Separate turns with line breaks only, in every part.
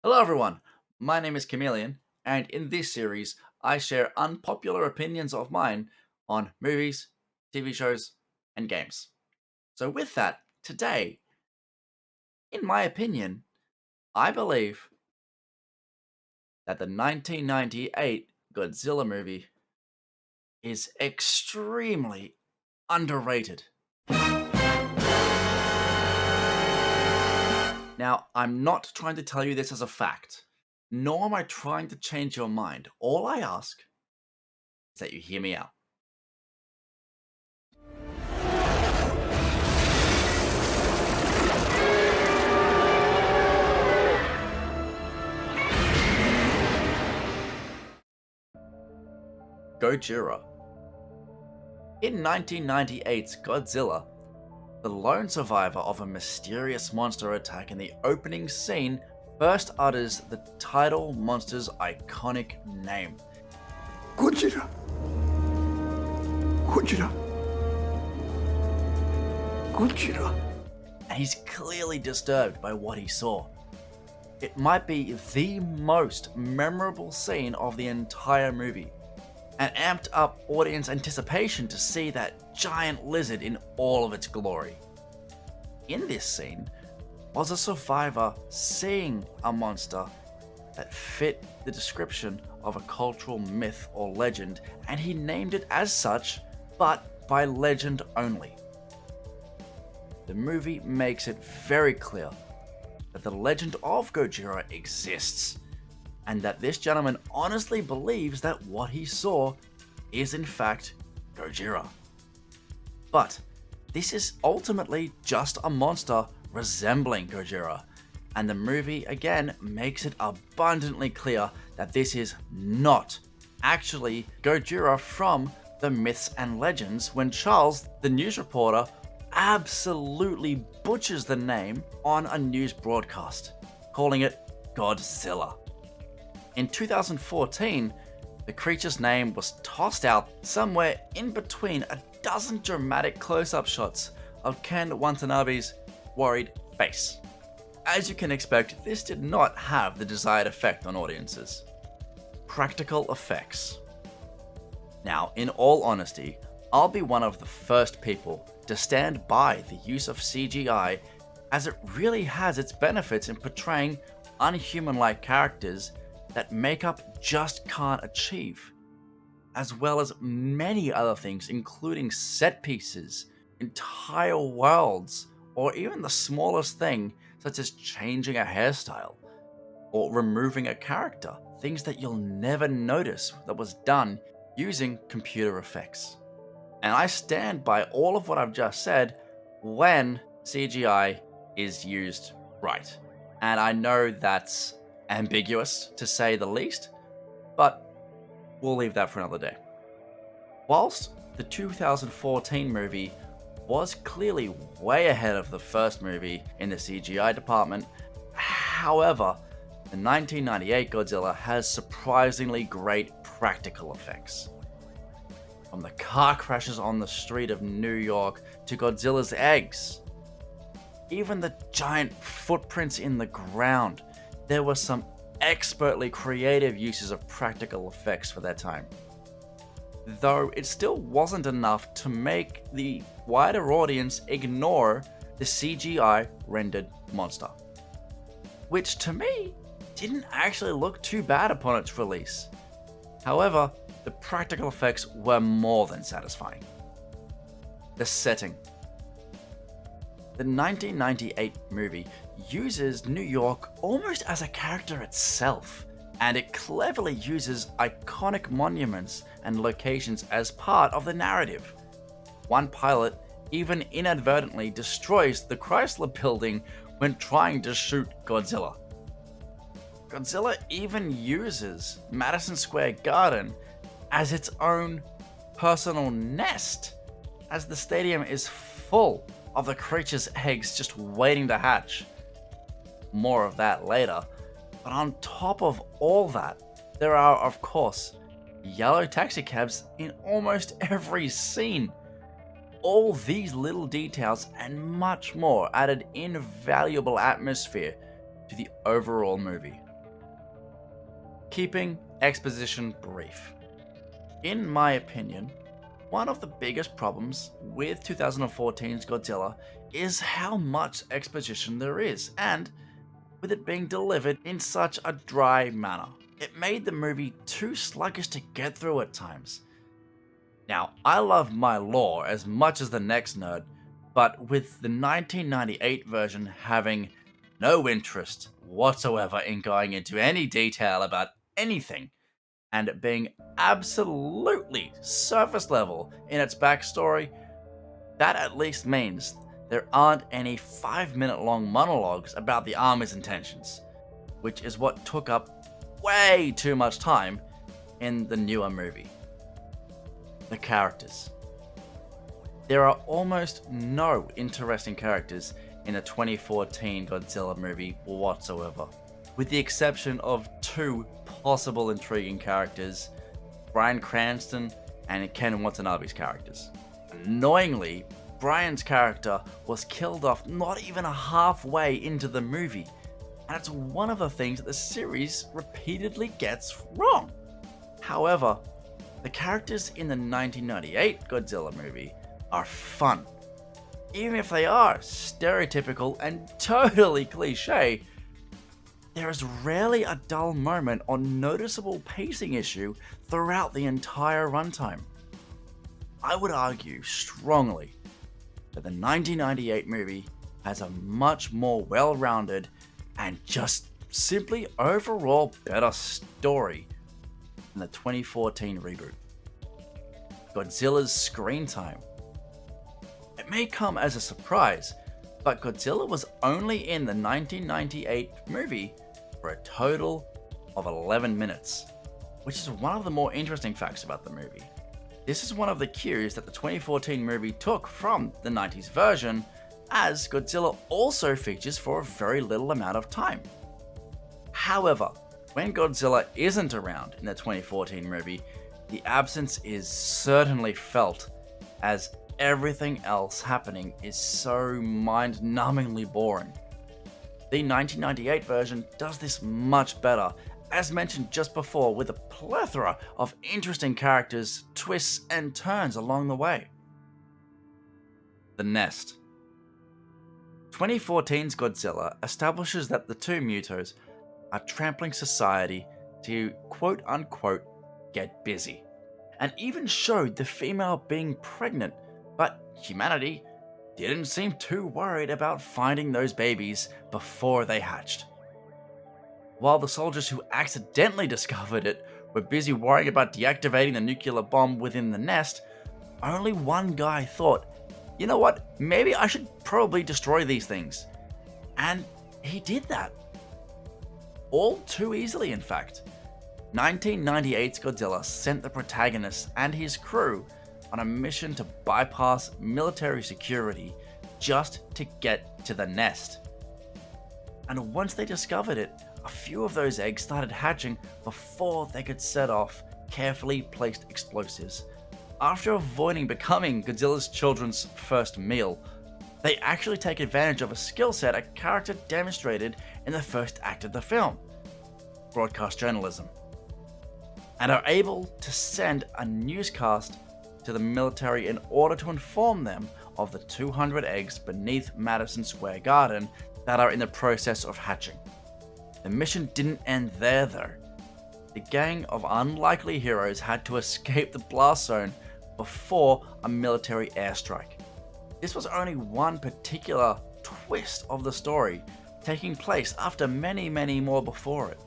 Hello, everyone. My name is Kamilian, and in this series, I share unpopular opinions of mine on movies, TV shows, and games. So, with that, today, in my opinion, I believe that the 1998 Godzilla movie is extremely underrated. Now, I'm not trying to tell you this as a fact, nor am I trying to change your mind. All I ask is that you hear me out. Gojira. In 1998's Godzilla, the lone survivor of a mysterious monster attack in the opening scene first utters the title monster's iconic name.
Godzilla. Godzilla. Godzilla.
And he's clearly disturbed by what he saw. It might be the most memorable scene of the entire movie, and amped up audience anticipation to see that giant lizard in all of its glory. In this scene was a survivor seeing a monster that fit the description of a cultural myth or legend, and he named it as such, but by legend only. The movie makes it very clear that the legend of Gojira exists, and that this gentleman honestly believes that what he saw is in fact Gojira. But this is ultimately just a monster resembling Gojira, and the movie again makes it abundantly clear that this is not actually Gojira from the myths and legends when Charles, the news reporter, absolutely butchers the name on a news broadcast, calling it Godzilla. In 2014, the creature's name was tossed out somewhere in between a dozen dramatic close-up shots of Ken Watanabe's worried face. As you can expect, this did not have the desired effect on audiences. Practical effects. Now, in all honesty, I'll be one of the first people to stand by the use of CGI, as it really has its benefits in portraying unhuman-like characters that makeup just can't achieve, as well as many other things, including set pieces, entire worlds, or even the smallest thing such as changing a hairstyle or removing a character, things that you'll never notice that was done using computer effects. And I stand by all of what I've just said when CGI is used right. And I know that's ambiguous to say the least, but we'll leave that for another day. Whilst the 2014 movie was clearly way ahead of the first movie in the CGI department, however, the 1998 Godzilla has surprisingly great practical effects. From the car crashes on the street of New York to Godzilla's eggs, even the giant footprints in the ground, there were some expertly creative uses of practical effects for their time. Though it still wasn't enough to make the wider audience ignore the CGI rendered monster, which to me didn't actually look too bad upon its release. However, the practical effects were more than satisfying. The setting. The 1998 movie uses New York almost as a character itself, and it cleverly uses iconic monuments and locations as part of the narrative. One pilot even inadvertently destroys the Chrysler building when trying to shoot Godzilla. Godzilla even uses Madison Square Garden as its own personal nest, as the stadium is full of the creature's eggs just waiting to hatch. More of that later, but on top of all that, there are, of course, yellow taxicabs in almost every scene. All these little details and much more added invaluable atmosphere to the overall movie. Keeping exposition brief. In my opinion, one of the biggest problems with 2014's Godzilla is how much exposition there is, and with it being delivered in such a dry manner. It made the movie too sluggish to get through at times. Now, I love my lore as much as the next nerd, but with the 1998 version having no interest whatsoever in going into any detail about anything, and it being absolutely surface level in its backstory, that at least means there aren't any 5-minute long monologues about the Army's intentions, which is what took up way too much time in the newer movie. The characters. There are almost no interesting characters in the 2014 Godzilla movie whatsoever, with the exception of two possible intriguing characters, Bryan Cranston and Ken Watanabe's characters. Annoyingly, Bryan's character was killed off not even halfway into the movie, and it's one of the things that the series repeatedly gets wrong. However, the characters in the 1998 Godzilla movie are fun. Even if they are stereotypical and totally cliche, there is rarely a dull moment or noticeable pacing issue throughout the entire runtime. I would argue strongly that the 1998 movie has a much more well-rounded and just simply overall better story than the 2014 reboot. Godzilla's screen time. It may come as a surprise, but Godzilla was only in the 1998 movie for a total of 11 minutes, which is one of the more interesting facts about the movie. This is one of the cues that the 2014 movie took from the 90s version, as Godzilla also features for a very little amount of time. However, when Godzilla isn't around in the 2014 movie, the absence is certainly felt, as everything else happening is so mind-numbingly boring. The 1998 version does this much better, as mentioned just before, with a plethora of interesting characters, twists, and turns along the way. The Nest. 2014's Godzilla establishes that the two Mutos are trampling society to quote-unquote get busy, and even showed the female being pregnant, but humanity didn't seem too worried about finding those babies before they hatched. While the soldiers who accidentally discovered it were busy worrying about deactivating the nuclear bomb within the nest, only one guy thought, you know what, maybe I should probably destroy these things. And he did that. All too easily, in fact. 1998's Godzilla sent the protagonist and his crew on a mission to bypass military security just to get to the nest. And once they discovered it, a few of those eggs started hatching before they could set off carefully placed explosives. After avoiding becoming Godzilla's children's first meal, they actually take advantage of a skill set a character demonstrated in the first act of the film, broadcast journalism, and are able to send a newscast to the military in order to inform them of the 200 eggs beneath Madison Square Garden that are in the process of hatching. The mission didn't end there though. The gang of unlikely heroes had to escape the blast zone before a military airstrike. This was only one particular twist of the story, taking place after many more before it.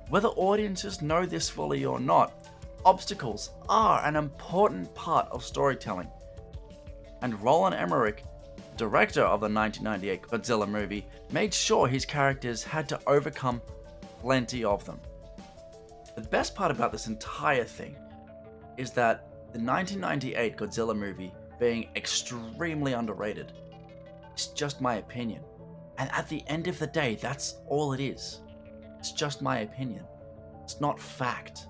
Whether audiences know this fully or not, obstacles are an important part of storytelling. And Roland Emmerich, director of the 1998 Godzilla movie, made sure his characters had to overcome plenty of them. The best part about this entire thing is that the 1998 Godzilla movie being extremely underrated. It's just my opinion. And at the end of the day, that's all it is. It's just my opinion. It's not fact.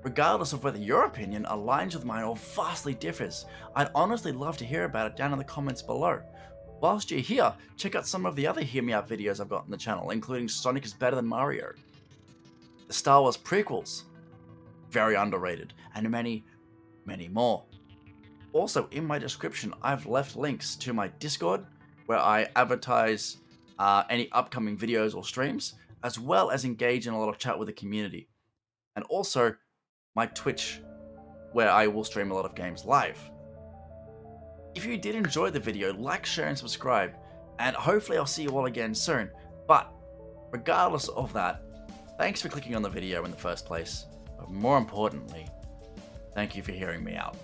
Regardless of whether your opinion aligns with mine or vastly differs, I'd honestly love to hear about it down in the comments below. Whilst you're here, check out some of the other Hear Me Out videos I've got on the channel, including Sonic is Better Than Mario. the Star Wars prequels, very underrated, and many, many more. Also, in my description, I've left links to my Discord, where I advertise any upcoming videos or streams, as well as engage in a lot of chat with the community. And also, my Twitch, where I will stream a lot of games live. If you did enjoy the video, like, share, and subscribe, and hopefully I'll see you all again soon. But regardless of that, thanks for clicking on the video in the first place. But more importantly, thank you for hearing me out.